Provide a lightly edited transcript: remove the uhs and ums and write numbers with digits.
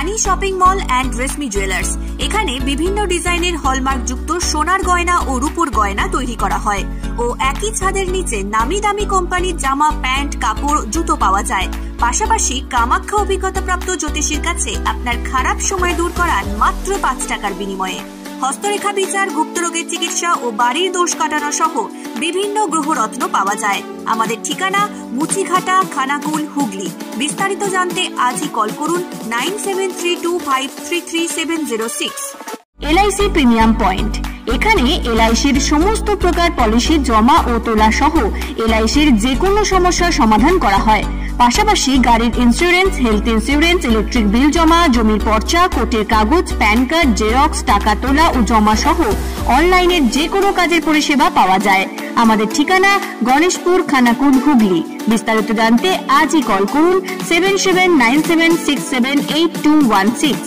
Rani shopping mall and reshmi jewellers. এখানে বিভিন্ন ডিজাইনের হলমার্ক যুক্ত সোনার গয়না ও রূপোর গয়না তৈরি করা হয় ও একই ছাদের নিচে নামি দামি কোম্পানির জামা, প্যান্ট, কাপড়, জুতো পাওয়া যায়। পাশাপাশি কামাখ্যা অভিজ্ঞতাপ্রাপ্ত জ্যোতিষীর কাছে আপনার খারাপ সময় দূর করান মাত্র 5 টাকার বিনিময়ে। হস্তরেখা বিচার, গুপ্তরোগের চিকিৎসা ও বাড়ির দোষ কাটানো সহ বিভিন্ন গ্রহরত্ন পাওয়া যায়। আমাদের ঠিকানা মুচিঘাটা, খানাকুল, হুগলি। বিস্তারিত জানতে আজই কল করুন 9732533706। LIC premium point. এখানে এলআইসির সমস্ত প্রকার পলিসি জমা ও তোলা সহ এলআইসির যে কোনো সমস্যার সমাধান করা হয়। পাশাপাশি গাড়ির insurance, health insurance, electric bill জমা, জমির পর্চা, কোর্টের কাগজ, প্যান কার্ড, জেরক্স, টাকা তোলা ও জমা সহ অনলাইনের যে কোনো কাজের পরিষেবা পাওয়া যায়। আমাদের ঠিকানা গণেশপুর, খানাকুল, হুগলি। বিস্তারিত জানতে আজই কল করুন 7797678216।